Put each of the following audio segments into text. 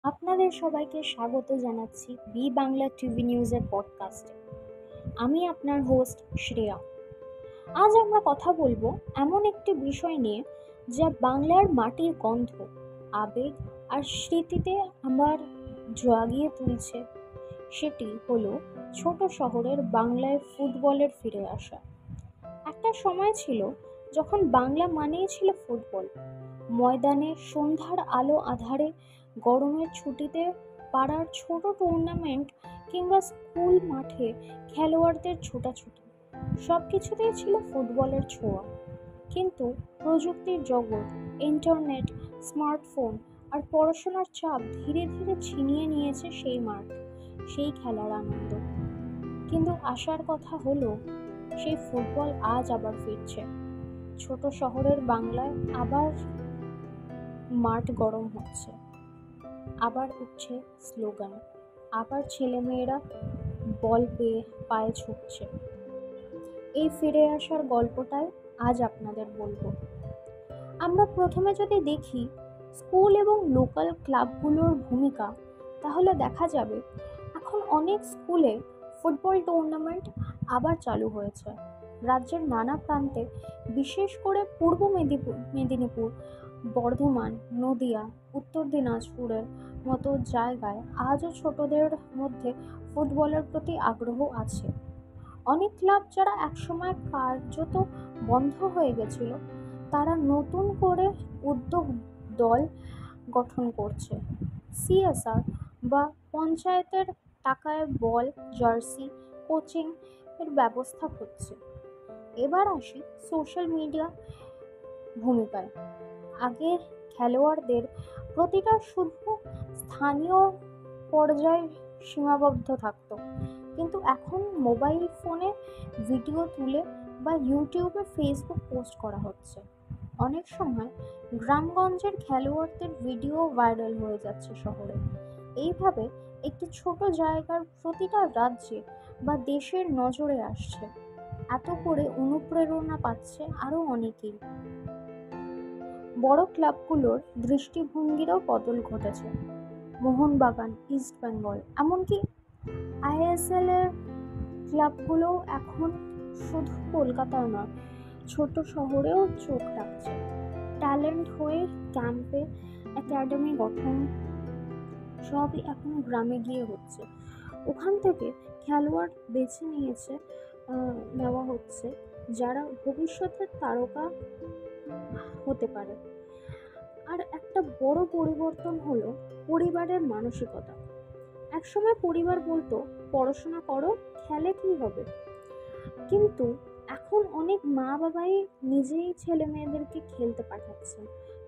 আপনাদের সবাইকে স্বাগত জানাচ্ছি বি বাংলা টিভি নিউজের পডকাস্টে। আমি আপনার হোস্ট শ্রেয়া। আজ আমরা কথা বলবো এমন একটি বিষয় নিয়ে যা বাংলার মাটির গন্ধ, আবেগ আর স্মৃতিতে আমার জাগিয়ে তুলছে। সেটি হলো ছোট শহরের বাংলায় ফুটবলের ফিরে আসা। একটা সময় ছিল যখন বাংলা মানেই ছিল ফুটবল। ময়দানে সন্ধ্যার আলো আঁধারে, গরমের ছুটিতে পাড়ার ছোট টুর্নামেন্ট কিংবা স্কুল মাঠে খেলোয়াড়দের ছোটাছুটি, সব কিছুতেই ছিল ফুটবলের ছোঁয়া। কিন্তু প্রযুক্তির জগৎ, ইন্টারনেট, স্মার্টফোন আর পড়াশোনার চাপ ধীরে ধীরে ছিনিয়ে নিয়েছে সেই মাঠ, সেই খেলার আনন্দ। কিন্তু আশার কথা হলো, সেই ফুটবল আজ আবার ফিরছে। ছোট শহরের বাংলায় আবার মাঠ গরম হচ্ছে, আবার উঠছে স্লোগান, আবার ছেলেমেয়েরা বল পেয়ে পায়ে ছুটছে। এই ফিরে আসার গল্পটাই আজ আপনাদের বলবো। আমরা প্রথমে যদি দেখি স্কুল এবং লোকাল ক্লাবগুলোর ভূমিকা, তাহলে দেখা যাবে এখন অনেক স্কুলে ফুটবল টুর্নামেন্ট আবার চালু হয়েছে। রাজ্যের নানা প্রান্তে, বিশেষ করে পূর্ব মেদিনীপুর, বর্ধমান, নদিয়া, উত্তর দিনাজপুরের মতো জায়গায় আজও ছোটদের মধ্যে ফুটবলের প্রতি আগ্রহ আছে। অনেক ক্লাব যারা একসময় কার্যত বন্ধ হয়ে গেছিল, তারা নতুন করে উদ্যোগ দল গঠন করছে। সিএসআর বা পঞ্চায়েতের টাকায় বল, জার্সি, কোচিং এর ব্যবস্থা হচ্ছে। এবার আসি সোশ্যাল মিডিয়া ভূমিকায়। আগে খেলোয়াড়দের প্রতিটা শুধু স্থানীয় পর্যায়ে সীমাবদ্ধ থাকতো, কিন্তু এখন মোবাইল ফোনে ভিডিও তুলে বা ইউটিউবে, ফেসবুক পোস্ট করা হচ্ছে। অনেক সময় গ্রামগঞ্জের খেলোয়াড়দের ভিডিও ভাইরাল হয়ে যাচ্ছে শহরে। এইভাবে একটি ছোট জায়গার প্রতিটা রাজ্যে বা দেশের নজরে আসছে। এত করে অনুপ্রেরণা পাচ্ছে আরও অনেকেই। বড় ক্লাবগুলোর দৃষ্টিভঙ্গিরও বদল ঘটেছে। মোহনবাগান, ইস্ট বেঙ্গল, এমনকি আইএসএল এর ক্লাবগুলো এখন শুধু কলকাতায় নয়, ছোট শহরেও চোখ রাখছে। ট্যালেন্ট হয়ে ক্যাম্পে একাডেমি গঠন সবই এখন গ্রামে গিয়ে হচ্ছে। ওখান থেকে খেলোয়াড় বেছে নেওয়া হচ্ছে যারা ভবিষ্যতের তারকা হতে পারে। আর একটা বড় পরিবর্তন হলো পরিবারের মানসিকতা। একসময় পরিবার বলতো, পড়াশোনা করো, খেলে কি হবে। কিন্তু এখন অনেক মা বাবাই নিজেই ছেলে মেয়েদেরকে খেলতে পাঠাচ্ছেন,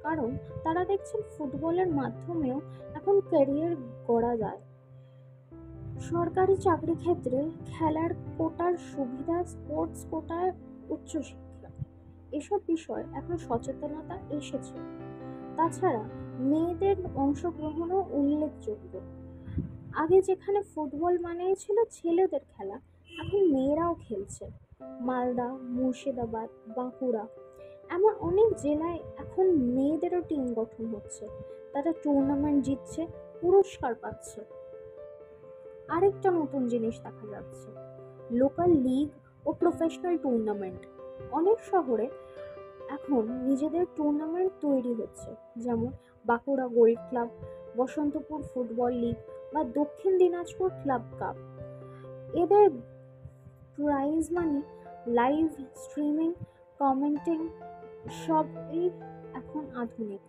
কারণ তারা দেখছেন ফুটবলের মাধ্যমেও এখন ক্যারিয়ার গড়া যায়। সরকারি চাকরি ক্ষেত্রে খেলার কোটার সুবিধা, স্পোর্টস কোটায় উচ্চশিক্ষা, এসব বিষয় এখন সচেতনতা এসেছে। তাছাড়া মেয়েদের অংশগ্রহণও উল্লেখযোগ্য। আগে যেখানে ফুটবল মানেই ছিল ছেলেদের খেলা, এখন মেয়েরাও খেলছে। মালদা, মুর্শিদাবাদ, বাঁকুড়া, এমন অনেক জেলায় এখন মেয়েদেরও টিম গঠন হচ্ছে। তারা টুর্নামেন্ট জিতছে, পুরস্কার পাচ্ছে। আরেকটা নতুন জিনিস দেখা যাচ্ছে, লোকাল লিগ ও প্রফেশনাল টুর্নামেন্ট। অনেক শহরে এখন নিজেদের টুর্নামেন্ট তৈরি হচ্ছে, যেমন Bankura gold club, Basantapur football league বা দক্ষিণ দিনাজপুর ক্লাব কাপ। এদের prize money, live streaming, commenting সবই এখন আধুনিক।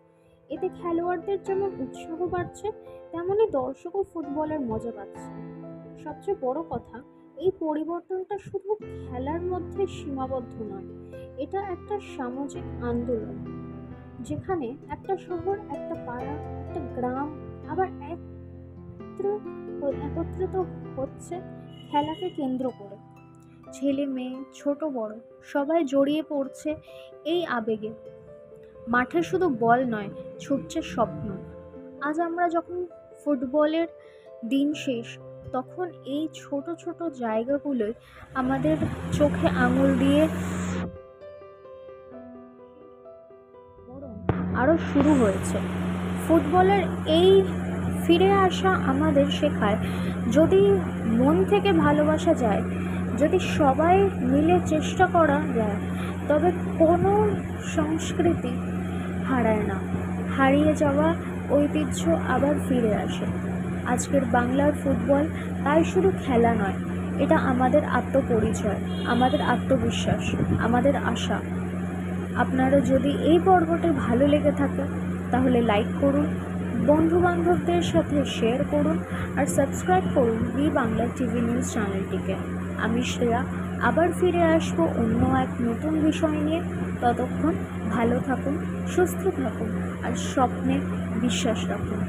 এতে খেলোয়াড়দের যেমন উৎসাহ বাড়ছে, তেমনি দর্শকও ফুটবলের মজা পাচ্ছে। সবচেয়ে বড় কথা, এই পরিবর্তনটা শুধু খেলার মধ্যে সীমাবদ্ধ নয়, এটা একটা সামাজিক আন্দোলন, যেখানে একটা শহর, একটা পাড়া, একটা গ্রাম আবার একত্রিত হচ্ছে খেলাকে কেন্দ্র করে। ছেলে মেয়ে, ছোট বড়, সবাই জড়িয়ে পড়ছে এই আবেগে। মাঠে শুধু বল নয়, ছুটছে স্বপ্ন। আজ আমরা যখন ফুটবলের দিন শেষ, তখন এই ছোট ছোট জায়গাগুলোই আমাদের চোখে আঙুল দিয়ে বরং আরও শুরু হয়েছে। ফুটবলের এই ফিরে আসা আমাদের শেখায়, যদি মন থেকে ভালোবাসা যায়, যদি সবাই মিলে চেষ্টা করা যায়, তবে কোনো সংস্কৃতি হারায় না। হারিয়ে যাওয়া ঐতিহ্য আবার ফিরে আসে। আজকের বাংলার ফুটবল তাই শুধু খেলা নয়, এটা আমাদের আত্মপরিচয়, আমাদের আত্মবিশ্বাস, আমাদের আশা। আপনারা যদি এই পর্বটি ভালো লেগে থাকে তাহলে লাইক করুন, বন্ধুবান্ধবদের সাথে শেয়ার করুন আর সাবস্ক্রাইব করুন বি বাংলা টিভি নিউজ চ্যানেলটিকে। আমি শ্রেয়া আবার ফিরে আসবো অন্য এক নতুন বিষয় নিয়ে। ততক্ষণ ভালো থাকুন, সুস্থ থাকুন আর স্বপ্নে বিশ্বাস রাখুন।